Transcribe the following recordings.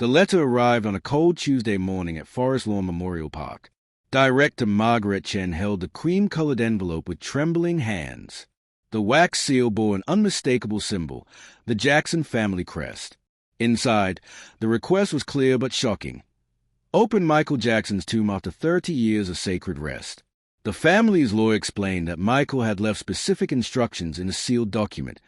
The letter arrived on a cold Tuesday morning at Forest Lawn Memorial Park. Director Margaret Chen held the cream-colored envelope with trembling hands. The wax seal bore an unmistakable symbol, the Jackson family crest. Inside, the request was clear but shocking. Open Michael Jackson's tomb after 30 years of sacred rest. The family's lawyer explained that Michael had left specific instructions in a sealed document,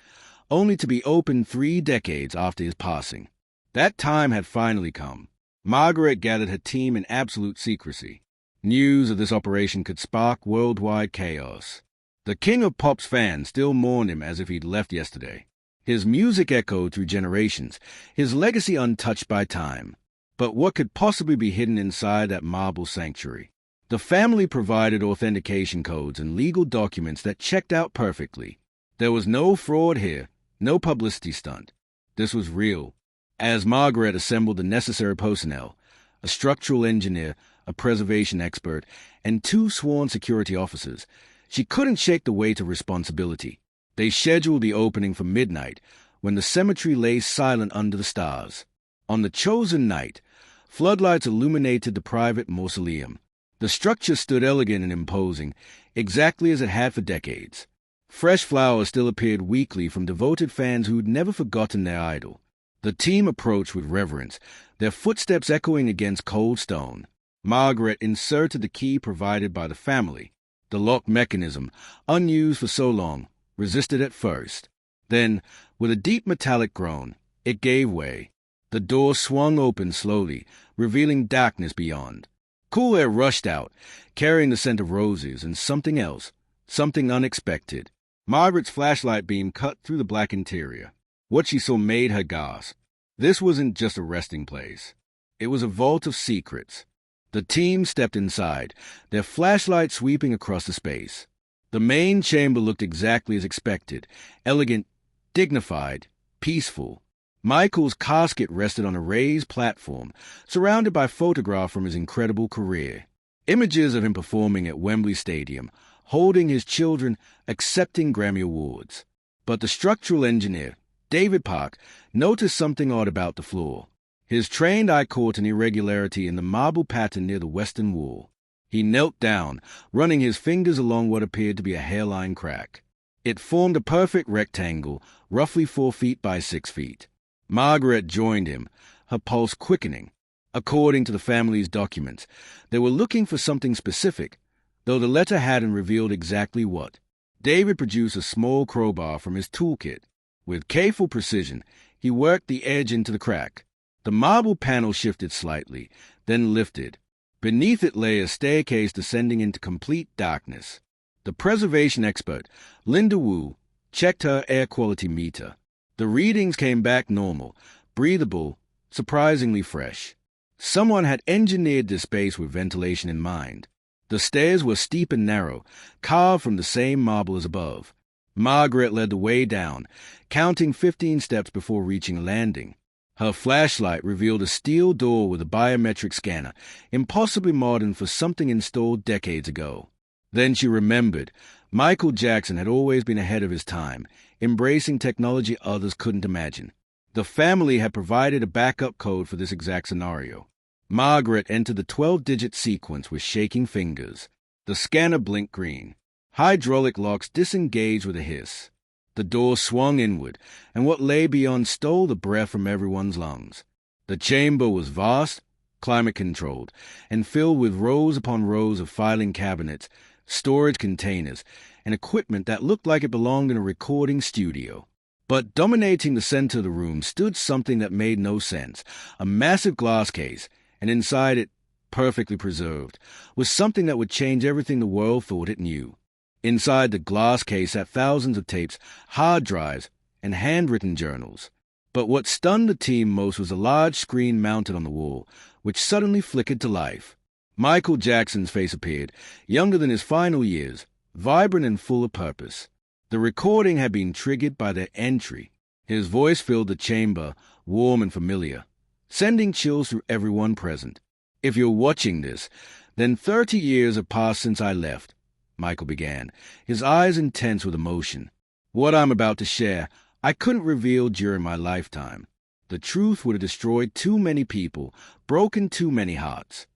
only to be opened 3 decades after his passing. That time had finally come. Margaret gathered her team in absolute secrecy. News of this operation could spark worldwide chaos. The king of pop's fans still mourned him as if he'd left yesterday. His music echoed through generations, his legacy untouched by time. But what could possibly be hidden inside that marble sanctuary? The family provided authentication codes and legal documents that checked out perfectly. There was no fraud here, no publicity stunt. This was real. As Margaret assembled the necessary personnel, a structural engineer, a preservation expert, and 2 sworn security officers, she couldn't shake the weight of responsibility. They scheduled the opening for midnight, when the cemetery lay silent under the stars. On the chosen night, floodlights illuminated the private mausoleum. The structure stood elegant and imposing, exactly as it had for decades. Fresh flowers still appeared weekly from devoted fans who'd never forgotten their idol. The team approached with reverence, their footsteps echoing against cold stone. Margaret inserted the key provided by the family. The lock mechanism, unused for so long, resisted at first. Then, with a deep metallic groan, it gave way. The door swung open slowly, revealing darkness beyond. Cool air rushed out, carrying the scent of roses and something else, something unexpected. Margaret's flashlight beam cut through the black interior. What she saw made her gasp. This wasn't just a resting place. It was a vault of secrets. The team stepped inside, their flashlight sweeping across the space. The main chamber looked exactly as expected, elegant, dignified, peaceful. Michael's casket rested on a raised platform, surrounded by photographs from his incredible career. Images of him performing at Wembley Stadium, holding his children, accepting Grammy Awards. But the structural engineer, David Park, noticed something odd about the floor. His trained eye caught an irregularity in the marble pattern near the western wall. He knelt down, running his fingers along what appeared to be a hairline crack. It formed a perfect rectangle, roughly 4 feet by 6 feet. Margaret joined him, her pulse quickening. According to the family's documents, they were looking for something specific, though the letter hadn't revealed exactly what. David produced a small crowbar from his toolkit. With careful precision, he worked the edge into the crack. The marble panel shifted slightly, then lifted. Beneath it lay a staircase descending into complete darkness. The preservation expert, Linda Wu, checked her air quality meter. The readings came back normal, breathable, surprisingly fresh. Someone had engineered this space with ventilation in mind. The stairs were steep and narrow, carved from the same marble as above. Margaret led the way down, counting 15 steps before reaching landing. Her flashlight revealed a steel door with a biometric scanner, impossibly modern for something installed decades ago. Then she remembered. Michael Jackson had always been ahead of his time, embracing technology others couldn't imagine. The family had provided a backup code for this exact scenario. Margaret entered the 12-digit sequence with shaking fingers. The scanner blinked green. Hydraulic locks disengaged with a hiss. The door swung inward, and what lay beyond stole the breath from everyone's lungs. The chamber was vast, climate-controlled, and filled with rows upon rows of filing cabinets, storage containers, and equipment that looked like it belonged in a recording studio. But dominating the center of the room stood something that made no sense, a massive glass case, and inside it, perfectly preserved, was something that would change everything the world thought it knew. Inside the glass case sat thousands of tapes, hard drives, and handwritten journals. But what stunned the team most was a large screen mounted on the wall, which suddenly flickered to life. Michael Jackson's face appeared, younger than his final years, vibrant and full of purpose. The recording had been triggered by their entry. His voice filled the chamber, warm and familiar, sending chills through everyone present. "If you're watching this, then 30 years have passed since I left," Michael began, his eyes intense with emotion. "What I'm about to share, I couldn't reveal during my lifetime. The truth would have destroyed too many people, broken too many hearts.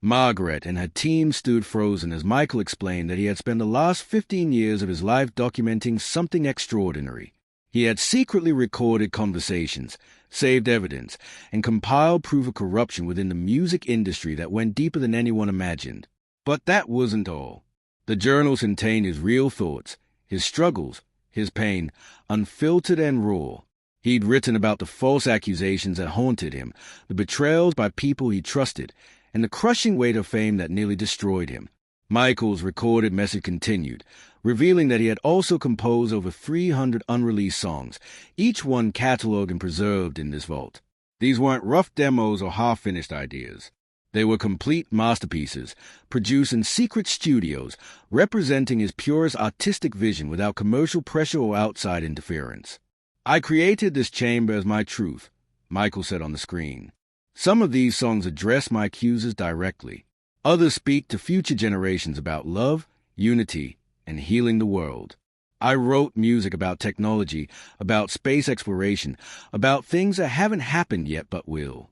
Margaret and her team stood frozen as Michael explained that he had spent the last 15 years of his life documenting something extraordinary. He had secretly recorded conversations, saved evidence, and compiled proof of corruption within the music industry that went deeper than anyone imagined. But that wasn't all. The journals contained his real thoughts, his struggles, his pain, unfiltered and raw. He'd written about the false accusations that haunted him, the betrayals by people he trusted, and the crushing weight of fame that nearly destroyed him. Michael's recorded message continued, revealing that he had also composed over 300 unreleased songs, each one catalogued and preserved in this vault. These weren't rough demos or half-finished ideas. They were complete masterpieces, produced in secret studios, representing his purest artistic vision without commercial pressure or outside interference. "I created this chamber as my truth," Michael said on the screen. "Some of these songs address my accusers directly. Others speak to future generations about love, unity, and healing the world. I wrote music about technology, about space exploration, about things that haven't happened yet but will."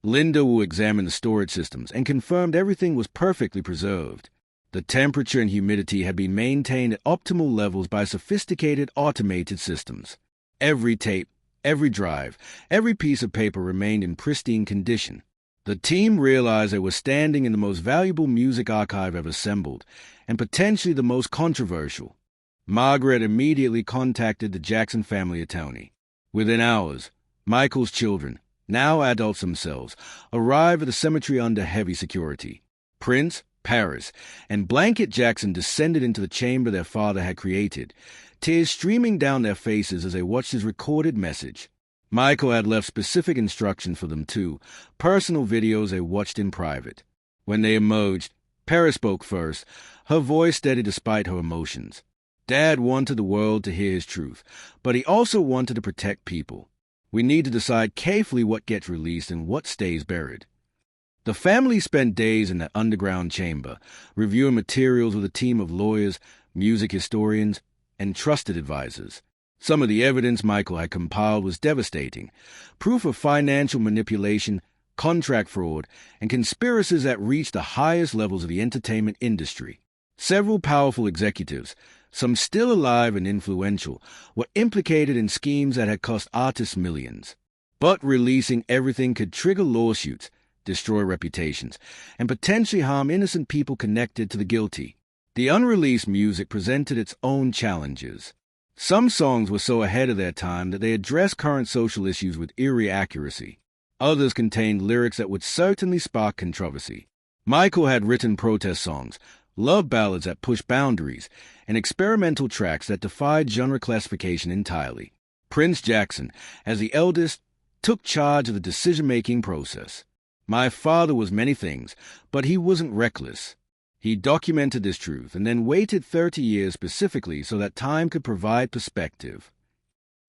Linda will examine the storage systems and confirmed everything was perfectly preserved. The temperature and humidity had been maintained at optimal levels by sophisticated automated systems. Every tape, every drive, every piece of paper remained in pristine condition. The team realized they were standing in the most valuable music archive ever assembled, and potentially the most controversial. Margaret immediately contacted the Jackson family attorney. Within hours, Michael's children, now adults themselves, arrived at the cemetery under heavy security. Prince, Paris, and Blanket Jackson descended into the chamber their father had created, tears streaming down their faces as they watched his recorded message. Michael had left specific instructions for them too, personal videos they watched in private. When they emerged, Paris spoke first, her voice steady despite her emotions. Dad wanted the world to hear his truth, but he also wanted to protect people. We need to decide carefully what gets released and what stays buried. The family spent days in that underground chamber, reviewing materials with a team of lawyers, music historians, and trusted advisors. Some of the evidence Michael had compiled was devastating. Proof of financial manipulation, contract fraud, and conspiracies that reached the highest levels of the entertainment industry. Several powerful executives, some still alive and influential, were implicated in schemes that had cost artists millions. But releasing everything could trigger lawsuits, destroy reputations, and potentially harm innocent people connected to the guilty. The unreleased music presented its own challenges. Some songs were so ahead of their time that they addressed current social issues with eerie accuracy. Others contained lyrics that would certainly spark controversy. Michael had written protest songs, love ballads that pushed boundaries, and experimental tracks that defied genre classification entirely. Prince Jackson, as the eldest, took charge of the decision-making process. My father was many things, but he wasn't reckless. He documented this truth and then waited 30 years specifically so that time could provide perspective.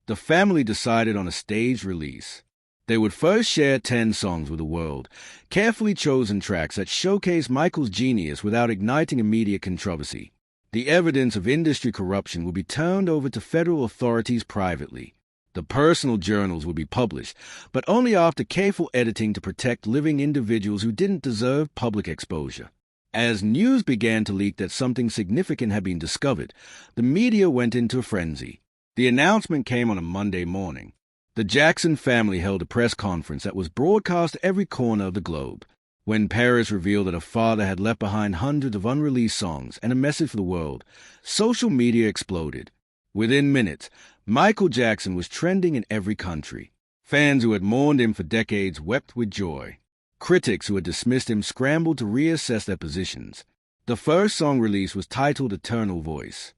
The family decided on a staged release. They would first share 10 songs with the world, carefully chosen tracks that showcased Michael's genius without igniting immediate controversy. The evidence of industry corruption would be turned over to federal authorities privately. The personal journals would be published, but only after careful editing to protect living individuals who didn't deserve public exposure. As news began to leak that something significant had been discovered, the media went into a frenzy. The announcement came on a Monday morning. The Jackson family held a press conference that was broadcast to every corner of the globe. When Paris revealed that her father had left behind hundreds of unreleased songs and a message for the world, social media exploded. Within minutes, Michael Jackson was trending in every country. Fans who had mourned him for decades wept with joy. Critics who had dismissed him scrambled to reassess their positions. The first song released was titled Eternal Voice.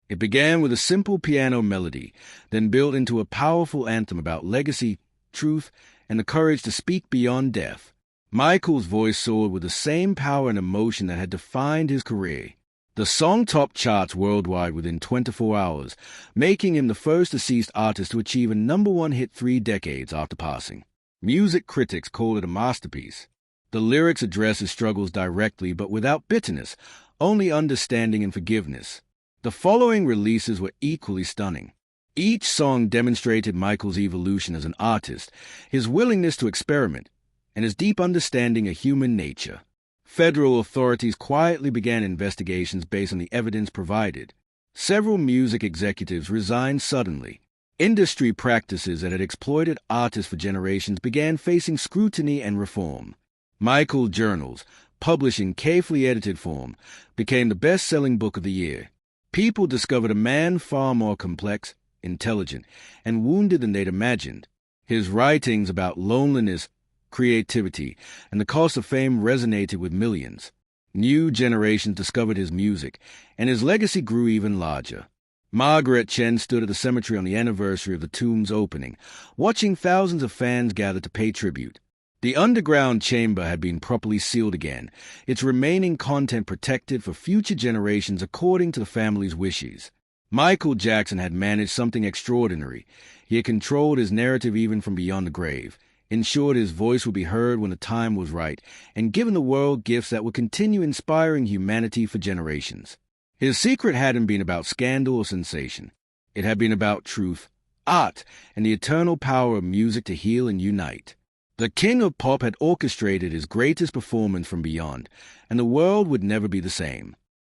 It began with a simple piano melody, then built into a powerful anthem about legacy, truth, and the courage to speak beyond death. Michael's voice soared with the same power and emotion that had defined his career. The song topped charts worldwide within 24 hours, making him the first deceased artist to achieve a #1 hit 3 decades after passing. Music critics called it a masterpiece. The lyrics address his struggles directly but without bitterness, only understanding and forgiveness. The following releases were equally stunning. Each song demonstrated Michael's evolution as an artist, his willingness to experiment, and his deep understanding of human nature. Federal authorities quietly began investigations based on the evidence provided. Several music executives resigned suddenly. Industry practices that had exploited artists for generations began facing scrutiny and reform. Michael journals, published in carefully edited form, became the best-selling book of the year. People discovered a man far more complex, intelligent, and wounded than they'd imagined. His writings about loneliness, creativity, and the cost of fame resonated with millions. New generations discovered his music, and his legacy grew even larger. Margaret Chen stood at the cemetery on the anniversary of the tomb's opening, watching thousands of fans gather to pay tribute. The underground chamber had been properly sealed again, its remaining content protected for future generations according to the family's wishes. Michael Jackson had managed something extraordinary. He had controlled his narrative even from beyond the grave, ensured his voice would be heard when the time was right, and given the world gifts that would continue inspiring humanity for generations. His secret hadn't been about scandal or sensation. It had been about truth, art, and the eternal power of music to heal and unite. The king of pop had orchestrated his greatest performance from beyond, and the world would never be the same.